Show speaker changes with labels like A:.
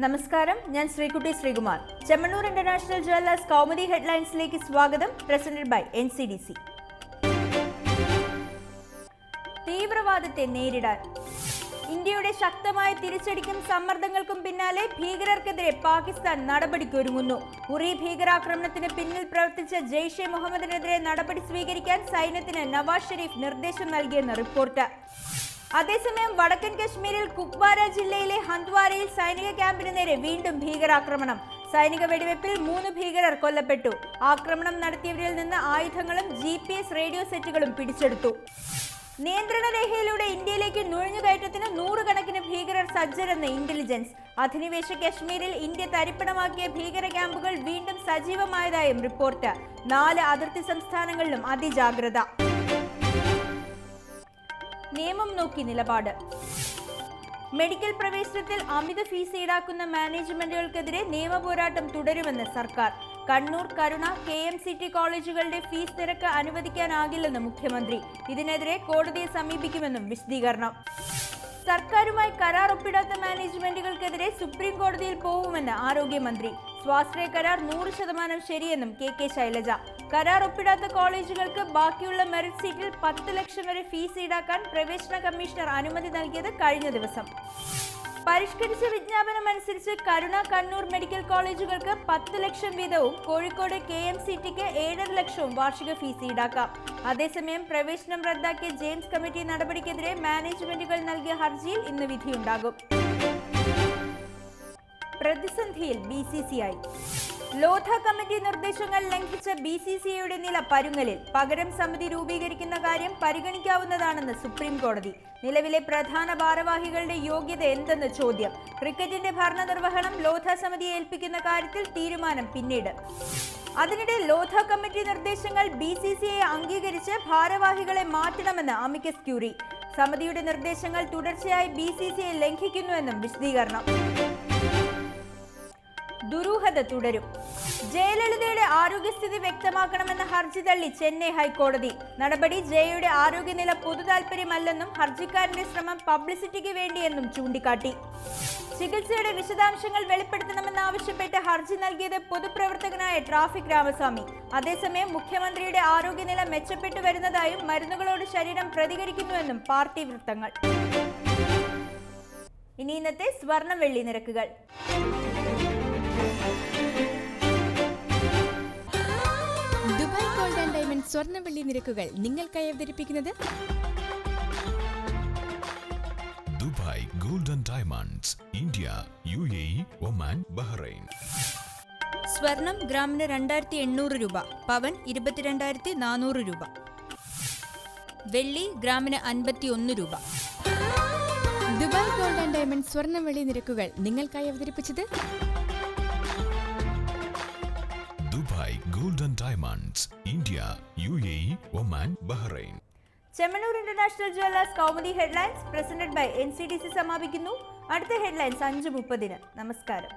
A: നമസ്കാരം, ഞാൻ Sreekutty Sreekumar. Chemmanur International Jewellers Kaumudi ഹെഡ്ലൈൻസിലേക്ക് സ്വാഗതം. Presented by NCDC. തീവ്രവാദത്തെ നേരിടാൻ ഇന്ത്യയുടെ ശക്തമായ തിരിച്ചടിക്കും സമ്മർദ്ദങ്ങൾക്കും പിന്നാലെ ഭീകരർക്കെതിരെ പാകിസ്ഥാൻ നടപടിക്കൊരുങ്ങുന്നു. ഉറി ഭീകരാക്രമണത്തിന് പിന്നിൽ പ്രവർത്തിച്ച ജെയ്ഷെ മുഹമ്മദിനെതിരെ നടപടി സ്വീകരിക്കാൻ സൈന്യത്തിന് നവാസ് ഷെരീഫ് നിർദ്ദേശം നൽകിയെന്ന് റിപ്പോർട്ട്. അതേസമയം വടക്കൻ കശ്മീരിൽ കുപ്വാര ജില്ലയിലെ ഹന്ദ്വാരയിൽ സൈനിക ക്യാമ്പിന് നേരെ വീണ്ടും ഭീകരാക്രമണം. സൈനിക വെടിവെപ്പിൽ 3 ഭീകരർ കൊല്ലപ്പെട്ടു. ആക്രമണം നടത്തിയവരിൽ നിന്ന് ആയുധങ്ങളും GPS റേഡിയോ സെറ്റുകളും പിടിച്ചെടുത്തു. നിയന്ത്രണ രേഖയിലൂടെ ഇന്ത്യയിലേക്ക് നുഴഞ്ഞുകയറ്റത്തിന് 100 കണക്കിന് ഭീകരർ സജ്ജരെന്ന് ഇന്റലിജൻസ്. അധിനിവേശ കശ്മീരിൽ ഇന്ത്യ തരിപ്പണമാക്കിയ ഭീകര ക്യാമ്പുകൾ വീണ്ടും സജീവമായതായും റിപ്പോർട്ട്. 4 അതിർത്തി സംസ്ഥാനങ്ങളിലും അതിജാഗ്രത. നിയമം നോക്കി നിലപാട്. മെഡിക്കൽ പ്രവേശനത്തിൽ അമിത ഫീസ് ഈടാക്കുന്ന മാനേജ്മെന്റുകൾക്കെതിരെ നിയമപോരാട്ടം തുടരുമെന്ന് സർക്കാർ. കണ്ണൂർ, കരുണ, KMCT കോളേജുകളുടെ ഫീസ് നിരക്ക് അനുവദിക്കാനാകില്ലെന്ന് മുഖ്യമന്ത്രി. ഇതിനെതിരെ കോടതിയെ സമീപിക്കുമെന്നും വിശദീകരണം. സർക്കാരുമായി കരാർ ഒപ്പിടാത്ത മാനേജ്മെന്റുകൾക്കെതിരെ സുപ്രീം കോടതിയിൽ പോവുമെന്ന് ആരോഗ്യമന്ത്രി. സ്വാശ്രയ കരാർ 100% ശരിയെന്നും KK ശൈലജ. കരാർ ഒപ്പിടാത്ത കോളേജുകൾക്ക് ബാക്കിയുള്ള മെറിറ്റ് സീറ്റിൽ 10 ലക്ഷം വരെ ഫീസ് ഈടാക്കാൻ പ്രവേശന കമ്മീഷണർ അനുമതി നൽകിയത് കഴിഞ്ഞ ദിവസം. പരിഷ്കരിച്ച വിജ്ഞാപനം അനുസരിച്ച് കരുണ, കണ്ണൂർ മെഡിക്കൽ കോളേജുകൾക്ക് 10 ലക്ഷം വീതവും കോഴിക്കോട് KMCTക്ക് 7.5 ലക്ഷവും വാർഷിക ഫീസ് ഈടാക്കാം. അതേസമയം പ്രവേശനം റദ്ദാക്കിയ ജെയിംസ് കമ്മിറ്റി നടപടിക്കെതിരെ മാനേജ്മെന്റുകൾ നൽകിയ ഹർജിയിൽ ഇന്ന് വിധിയുണ്ടാകും. പ്രതിസന്ധിയിൽ BCCI. ലോധ കമ്മിറ്റി നിർദ്ദേശങ്ങൾ ലംഘിച്ച BCCIയുടെ നില പരുങ്ങലിൽ. പകരം സമിതി രൂപീകരിക്കുന്ന കാര്യം പരിഗണിക്കാവുന്നതാണെന്ന് സുപ്രീം കോടതി. നിലവിലെ പ്രധാന ഭാരവാഹികളുടെ യോഗ്യത എന്തെന്ന് ചോദ്യം. ക്രിക്കറ്റിന്റെ ഭരണനിർവഹണം ലോധ സമിതിയെ ഏൽപ്പിക്കുന്ന കാര്യത്തിൽ തീരുമാനം പിന്നീട്. അതിനിടെ ലോധ കമ്മിറ്റി നിർദ്ദേശങ്ങൾ BCCI അംഗീകരിച്ച് ഭാരവാഹികളെ മാറ്റണമെന്ന് അമിക്കസ് ക്യൂറി. സമിതിയുടെ നിർദ്ദേശങ്ങൾ തുടർച്ചയായി BCCI ലംഘിക്കുന്നുവെന്നും വിശദീകരണം. ദുരൂഹത തുടരും. ജയലളിതയുടെ ആരോഗ്യസ്ഥിതി വ്യക്തമാക്കണമെന്ന ഹർജി തള്ളി ചെന്നൈ ഹൈക്കോടതി. നടപടി ജയയുടെ ആരോഗ്യനില പൊതുതാൽപര്യമല്ലെന്നും ഹർജിക്കാരന്റെ ശ്രമം പബ്ലിസിറ്റിക്ക് വേണ്ടിയെന്നും ചൂണ്ടിക്കാട്ടി. ചികിത്സയുടെ വിശദാംശങ്ങൾ വെളിപ്പെടുത്തണമെന്നാവശ്യപ്പെട്ട് ഹർജി നൽകിയത് പൊതുപ്രവർത്തകനായ ട്രാഫിക് രാമസ്വാമി. അതേസമയം മുഖ്യമന്ത്രിയുടെ ആരോഗ്യനില മെച്ചപ്പെട്ടു വരുന്നതായും മരുന്നുകളോട് ശരീരം പ്രതികരിക്കുന്നുവെന്നും പാർട്ടി വൃത്തങ്ങൾ. ഇനി ഇന്നത്തെ സ്വർണ്ണ വെള്ളി നിരക്കുകൾ.
B: ദുബായ് ഗോൾഡ് ആൻഡ് ഡയമണ്ട് സ്വർണ്ണവെള്ളി നിരക്കുകൾ നിങ്ങൾക്കായി അവതരിപ്പിക്കുന്നത്
C: Dubai Gold and Diamonds, India, UAE, Oman, Bahrain.
A: സ്വർണം ഗ്രാമിന് 2800 രൂപ, പവൻ 22,400 രൂപ. വെള്ളി ഗ്രാമിന് 51 രൂപ.
B: ദുബായ് ഗോൾഡ് ആൻഡ് ഡയമണ്ട് സ്വർണ്ണവെള്ളി നിരക്കുകൾ നിങ്ങൾക്കായി അവതരിപ്പിച്ചത്
C: Dubai Gold and Diamonds, India, UAE, Oman, Bahrain.
A: Chemmanur International Jewellers Kaumudi headlines presented by NCDC സമാപിക്കുന്നു. അടുത്ത ഹെഡ്ലൈൻസ് 5:30. നമസ്കാരം.